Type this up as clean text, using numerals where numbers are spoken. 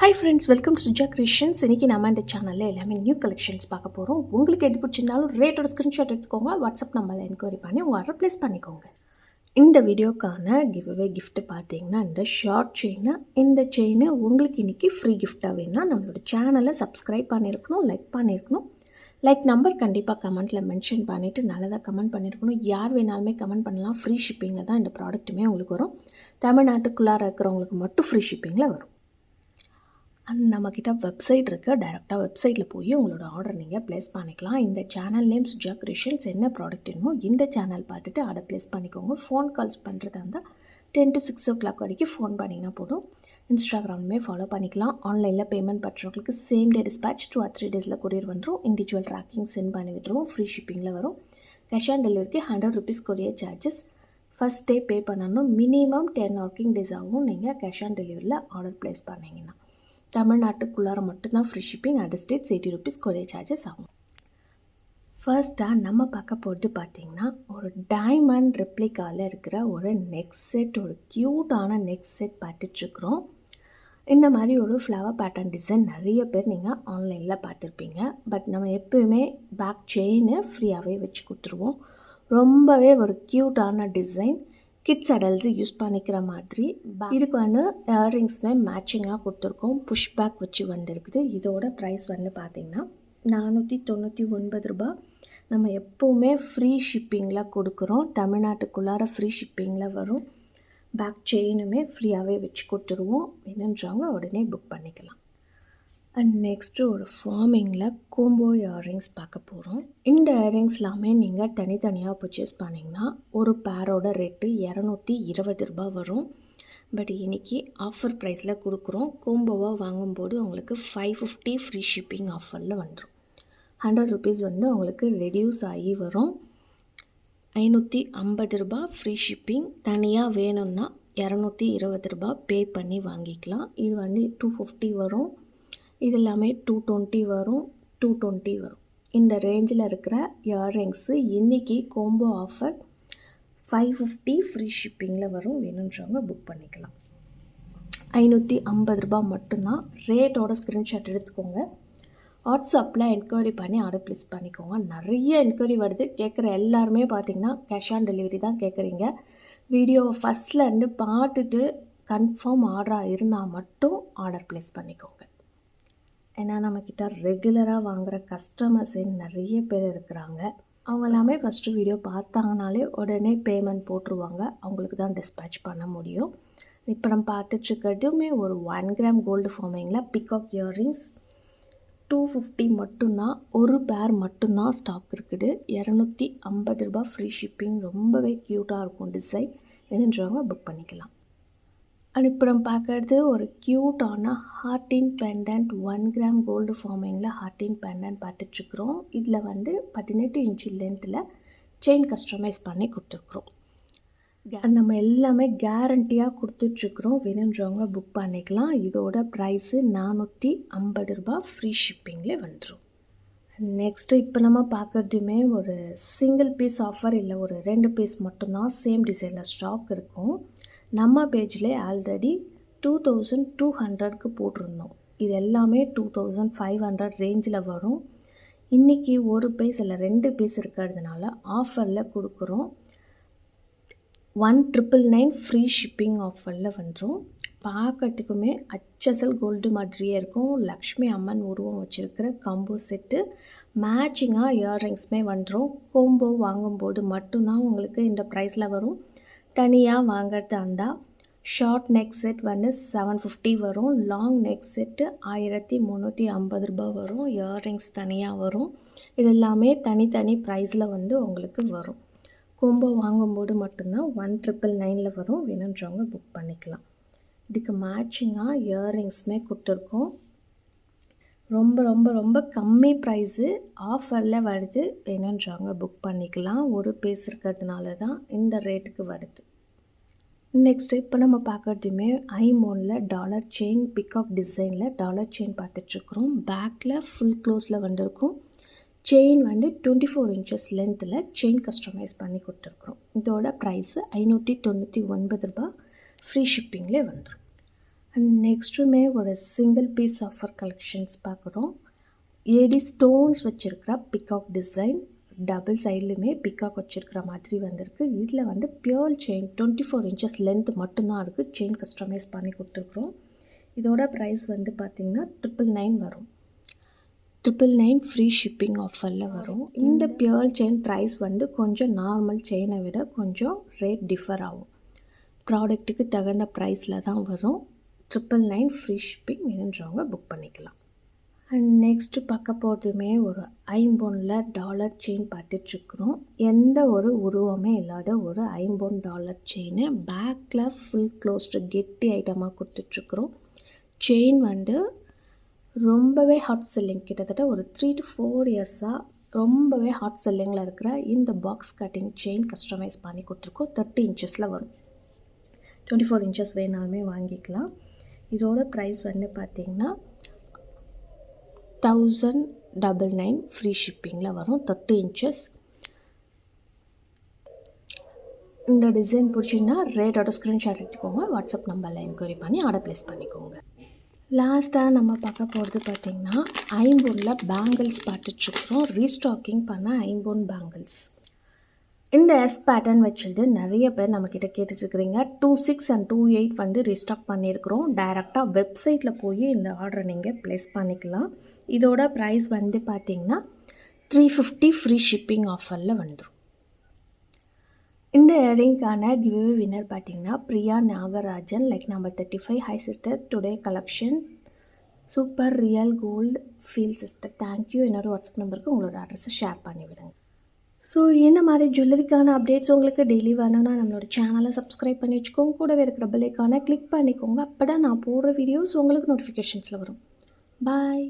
Hi friends, welcome to Suja creations. இன்றைக்கி நம்ம இந்த சேனலில் எல்லாமே நியூ கலெக்ஷன்ஸ் பார்க்க போகிறோம். உங்களுக்கு எது பிடிச்சிருந்தாலும் ரேட்டோட ஸ்க்ரீன்ஷாட் எடுத்துக்கோங்க. வாட்ஸ்அப் நம்பரில் என்கொயரி பண்ணி உங்கள் ஆர்டர் ப்ளேஸ் பண்ணிக்கோங்க. இந்த வீடியோக்கான கிவ்அவே கிஃப்ட்டு பார்த்தீங்கன்னா இந்த ஷார்ட் செயின். இந்த செயின் உங்களுக்கு இன்றைக்கி ஃப்ரீ கிஃப்டாக வேணும்னா நம்மளோட சேனலை சப்ஸ்கிரைப் பண்ணியிருக்கணும், லைக் பண்ணியிருக்கணும். லைக் நம்பர் கண்டிப்பாக கமெண்ட்டில் மென்ஷன் பண்ணிவிட்டு நல்லதாக கமெண்ட் பண்ணியிருக்கணும். யார் வேணாலுமே கமெண்ட் பண்ணலாம். ஃப்ரீ ஷிப்பிங்கில் தான் இந்த ப்ராடக்ட்டுமே உங்களுக்கு வரும். தமிழ்நாட்டுக்குள்ளார இருக்கிறவங்களுக்கு மட்டும் ஃப்ரீ ஷிப்பிங்கில் வரும். நம்மக்கிட்ட வெப்சைட் இருக்குது. டைரெக்டாக வெப்சைட்டில் போய் உங்களோட ஆர்டர் நீங்கள் ப்ளேஸ் பண்ணிக்கலாம். இந்த சேனல் நேம் சுஜா கிரியேஷன்ஸ். என்ன ப்ராடக்ட் வேணுமோ இந்த சேனல் பார்த்துட்டு ஆர்டர் ப்ளேஸ் பண்ணிக்கோங்க. ஃபோன் கால்ஸ் பண்ணுறதா இருந்தால் 10 to 6 o'clock வரைக்கும் ஃபோன் பண்ணிங்கன்னா போதும். இன்ஸ்டாகிராமுமே ஃபாலோ பண்ணிக்கலாம். ஆன்லைனில் பேமெண்ட் பண்ணுறவங்களுக்கு same day dispatch 2 or 3 days courier வந்துடும். இண்டிவிஜுவல் ட்ராக்கிங் சென்ட் பண்ணி விட்டுருவோம். ஃப்ரீ ஷிப்பிங்கில் வரும். கேஷ் ஆன் டெலிவரிக்கு 100 rupees courier charges. First day pay பண்ணணும். மினிமம் 10 working days ஆகும் நீங்கள் கேஷ் ஆன் டெலிவரியில் ஆர்டர் ப்ளேஸ் பண்ணிங்கன்னா. தமிழ்நாட்டுக்குள்ளார மட்டும்தான் free shipping. Other state 80 rupees courier charges ஆகும். ஃபர்ஸ்ட்டாக நம்ம பார்க்க போகிறது பார்த்திங்கன்னா ஒரு டைமண்ட் ரெப்ளிகாவில் இருக்கிற ஒரு நெக் செட், ஒரு க்யூட்டான நெக் செட் பார்த்துட்ருக்குறோம். இந்த மாதிரி ஒரு ஃப்ளவர் பேட்டர்ன் டிசைன் நிறைய பேர் நீங்கள் ஆன்லைனில் பார்த்துருப்பீங்க. பட் நம்ம எப்போயுமே பேக் செயின் ஃப்ரீயாகவே வச்சு கொடுத்துருவோம். ரொம்பவே ஒரு க்யூட்டான டிசைன். கிட்ஸ் அடல்ட்ஸு யூஸ் பண்ணிக்கிற மாதிரி. இதுக்கு வந்து இயர்ரிங்ஸுமே மேட்சிங்காக கொடுத்துருக்கோம். புஷ் பேக் வச்சு வந்துருக்குது. இதோட ப்ரைஸ் வந்து பார்த்திங்கன்னா 499 ரூபாய். நம்ம எப்போவுமே ஃப்ரீ ஷிப்பிங்கில் கொடுக்குறோம். தமிழ்நாட்டுக்குள்ளார ஃப்ரீ ஷிப்பிங்கில் வரும். பேக் செயினுமே ஃப்ரீயாகவே வச்சு கொடுத்துருவோம். வேணுன்றவங்க உடனே புக் பண்ணிக்கலாம். அண்ட் நெக்ஸ்ட்டு ஒரு ஃபார்மிங்கில் கோம்போ இயர்ரிங்ஸ் பார்க்க போகிறோம். இந்த இயர்ரிங்ஸ் எல்லாமே நீங்கள் தனித்தனியாக பர்ச்சேஸ் பண்ணிங்கன்னா ஒரு பேரோட ரேட்டு 220 ரூபாய் வரும். பட் இன்றைக்கி ஆஃபர் ப்ரைஸில் கொடுக்குறோம். கோம்போவாக வாங்கும்போது உங்களுக்கு 550 ஃப்ரீ ஷிப்பிங் ஆஃபரில் வந்துடும். 100 rupees வந்து உங்களுக்கு ரெடியூஸ் ஆகி வரும். 550 ரூபாய் ஃப்ரீ ஷிப்பிங். தனியாக வேணும்னா 220 ரூபாய் பே பண்ணி வாங்கிக்கலாம். இது வந்து 250 வரும். இது எல்லாமே 220 வரும், 220 வரும். இந்த ரேஞ்சில் இருக்கிற இயர்ரிங்ஸு இன்றைக்கி கோம்போ ஆஃபர் 550 ஃப்ரீ ஷிப்பிங்கில் வரும். வேணுன்றவங்க புக் பண்ணிக்கலாம். 550 ரூபாய் மட்டும்தான். ரேட்டோட ஸ்க்ரீன்ஷாட் எடுத்துக்கோங்க. வாட்ஸ்அப்பில் என்கொயரி பண்ணி ஆர்டர் ப்ளேஸ் பண்ணிக்கோங்க. நிறைய என்கொயரி வருது. கேட்குற எல்லாருமே பார்த்திங்கன்னா கேஷ் ஆன் டெலிவரி தான் கேட்குறீங்க. வீடியோவை ஃபஸ்ட்லேருந்து பார்த்துட்டு கன்ஃபார்ம் ஆர்டராக இருந்தால் மட்டும் ஆர்டர் ப்ளேஸ் பண்ணிக்கோங்க. ஏன்னா நம்மக்கிட்ட ரெகுலராக வாங்குகிற கஸ்டமர்ஸே நிறைய பேர் இருக்கிறாங்க. அவங்க எல்லாமே ஃபஸ்ட்டு வீடியோ பார்த்தாங்கனாலே உடனே பேமெண்ட் போட்டுருவாங்க. அவங்களுக்கு தான் டிஸ்பேச் பண்ண முடியும். இப்போ நம்ம பார்த்துட்ருக்கிறதுமே ஒரு 1 gram கோல்டு ஃபார்மிங்கில் பிகாக் இயர்ரிங்ஸ் 250 மட்டும்தான். ஒரு பேர் மட்டும்தான் ஸ்டாக் இருக்குது. 250 ரூபாய் ஃப்ரீ ஷிப்பிங். ரொம்பவே க்யூட்டாக இருக்கும் டிசைன். வேணுன்றவங்க புக் பண்ணிக்கலாம். அண்ட் இப்போ நம்ம பார்க்குறது ஒரு க்யூட்டான ஹார்டின் பெண்டன்ட் 1 gram கோல்டு ஃபார்மிங்கில் ஹார்டின் பெண்டன்ட் பார்த்துட்ருக்குறோம். இதில் வந்து 18 inch லென்த்தில் செயின் கஸ்டமைஸ் பண்ணி கொடுத்துருக்குறோம். நம்ம எல்லாமே கேரண்டியாக கொடுத்துட்ருக்குறோம். வேணுன்றவங்க புக் பண்ணிக்கலாம். இதோட ப்ரைஸு 450 ரூபாய் ஃப்ரீ ஷிப்பிங்லேயே வந்துடும். நெக்ஸ்ட்டு இப்போ நம்ம பார்க்குறதுமே ஒரு சிங்கிள் பீஸ் ஆஃபர், இல்லை ஒரு 2 பீஸ் மட்டும்தான் சேம் டிசைனில் ஸ்டாக் இருக்கும். நம்ம பேஜில் ஆல்ரெடி 2200க்கு போட்டிருந்தோம். இது எல்லாமே 2500 ரேஞ்சில் வரும். இன்றைக்கி ஒரு பீஸ் இல்லை 2 பீஸ் இருக்கிறதுனால ஆஃபரில் கொடுக்குறோம். 1999 ஃப்ரீ ஷிப்பிங் ஆஃபரில் வந்துடும். பார்க்கறதுக்குமே HSL கோல்டு மாதிரியே இருக்கும். லக்ஷ்மி அம்மன் உருவம் வச்சுருக்கிற காம்போ செட்டு. மேட்சிங்காக இயர்ரிங்ஸுமே வந்துடும். கோம்போ வாங்கும்போது மட்டும்தான் உங்களுக்கு இந்த ப்ரைஸில் வரும். தனியாக வாங்கிறதா இருந்தால் ஷார்ட் நெக் செட் வந்து 750 வரும். லாங் நெக் செட்டு 1350 ரூபாய் வரும். இயர்ரிங்ஸ் தனியாக வரும். இது எல்லாமே தனித்தனி ப்ரைஸில் வந்து உங்களுக்கு வரும். கோம்போ வாங்கும்போது மட்டும்தான் 1999 வரும். வேணுன்றவங்க புக் பண்ணிக்கலாம். இதுக்கு மேட்சிங்காக இயர்ரிங்ஸுமே கொடுத்துருக்கோம். ரொம்ப ரொம்ப ரொம்ப கம்மி ப்ரைஸு. ஆஃபரில் வருது. வேணுன்றவங்க புக் பண்ணிக்கலாம். ஒரு பீஸ் இருக்கிறதுனால தான் இந்த ரேட்டுக்கு வருது. நெக்ஸ்ட்டு இப்போ நம்ம பார்க்குறதுமே ஐமோனில் டாலர் செயின் பிகாக் டிசைனில் டாலர் செயின் பார்த்துட்ருக்குறோம். பேக்கில் ஃபுல் க்ளோஸில் வந்திருக்கும். செயின் வந்து 24 inches லென்த்தில் செயின் கஸ்டமைஸ் பண்ணி கொடுத்துருக்குறோம். இதோட ப்ரைஸு 599 ரூபாய் ஃப்ரீ ஷிப்பிங்லேயே வந்துடும். அண்ட் நெக்ஸ்ட்டுமே ஒரு சிங்கிள் பீஸ் ஆஃபர் கலெக்ஷன்ஸ் பார்க்குறோம். ஏடி ஸ்டோன்ஸ் வச்சுருக்கிற பிகாக் டிசைன், டபுள் சைட்லையுமே பிகாக் வச்சுருக்கிற மாதிரி வந்திருக்கு. இதில் வந்து பியர் செயின் 24 இன்ச்சஸ் லென்த் மட்டும்தான் இருக்குது. செயின் கஸ்டமைஸ் பண்ணி கொடுத்துருக்குறோம். இதோட ப்ரைஸ் வந்து பார்த்திங்கன்னா 999 வரும். 999 ஃப்ரீ ஷிப்பிங் ஆஃபரில் வரும். இந்த பியர் செயின் ப்ரைஸ் வந்து கொஞ்சம் நார்மல் செயினை விட கொஞ்சம் ரேட் டிஃபர் ஆகும். ப்ராடக்ட்டுக்கு தகுந்த ப்ரைஸில் தான் வரும். 999 ஃப்ரீ ஷிப்பிங் வேணுன்றவங்க புக் பண்ணிக்கலாம். அண்ட் நெக்ஸ்ட்டு பார்க்க போகிறதுமே ஒரு ஐம்பொனில் டாலர் செயின் பார்த்துட்ருக்குறோம். எந்த ஒரு உருவமே இல்லாத ஒரு $50 செயினை பேக்கில் ஃபுல் க்ளோஸ்டு கெட்டி ஐட்டமாக கொடுத்துட்ருக்குறோம். செயின் வந்து ரொம்பவே ஹாட் செல்லிங், கிட்டத்தட்ட ஒரு 3 to 4 இயர்ஸாக ரொம்பவே ஹாட் செல்லிங்கில் இருக்கிற இந்த பாக்ஸ் கட்டிங் செயின் கஸ்டமைஸ் பண்ணி கொடுத்துருக்கோம். 30 இன்ச்சஸில் வரும். 24 இன்ச்சஸ் வேணாலுமே வாங்கிக்கலாம். இதோட ப்ரைஸ் வந்து பார்த்திங்கன்னா 1099 ஃப்ரீ ஷிப்பிங்கில் வரும். 30 இன்ச்சஸ். இந்த டிசைன் பிடிச்சிங்கன்னா ரேட்டோட ஸ்க்ரீன்ஷாட் எடுத்துக்கோங்க. வாட்ஸ்அப் நம்பரில் என்கொயரி பண்ணி ஆர்டர் ப்ளேஸ் பண்ணிக்கோங்க. லாஸ்ட்டாக நம்ம பார்க்க போகிறது பார்த்திங்கன்னா ஐம்பொனில் பேங்கிள்ஸ் பார்த்துட்ருக்குறோம். ரீஸ்டாக்கிங் பண்ண ஐம்பொன் பேங்கிள்ஸ். இந்த எஸ் பேட்டர்ன் வச்சுட்டு நிறைய பேர் நம்மக்கிட்ட கேட்டுட்ருக்குறீங்க. 26 and 28 வந்து ரீஸ்டாக் பண்ணியிருக்கிறோம். டைரெக்டாக வெப்சைட்டில் போய் இந்த ஆர்டரை நீங்கள் ப்ளேஸ் பண்ணிக்கலாம். இதோட ப்ரைஸ் வந்து பார்த்திங்கன்னா 350 ஃப்ரீ ஷிப்பிங் ஆஃபரில் வந்துடும். இந்த இயரிங்கான கிவ்அவே வின்னர் பார்த்திங்கன்னா Priya Nagarajan, like number 35. Hi sister, today collection super real gold feel sister, thank you. என்னோட வாட்ஸ்அப் நம்பருக்கு உங்களோட அட்ரஸை ஷேர் பண்ணிவிடுங்க. ஸோ இந்த மாதிரி ஜுவல்லரிக்கான அப்டேட்ஸ் உங்களுக்கு டெய்லி வேணும்னா நம்மளோட சேனலை சப்ஸ்கிரைப் பண்ணி வச்சுக்கோங்க. கூடவே இருக்கிற பெல் ஐகானை கிளிக் பண்ணிக்கோங்க. அப்போ தான் நான் போடுற வீடியோஸ் உங்களுக்கு நோட்டிஃபிகேஷன்ஸில் வரும். பாய்.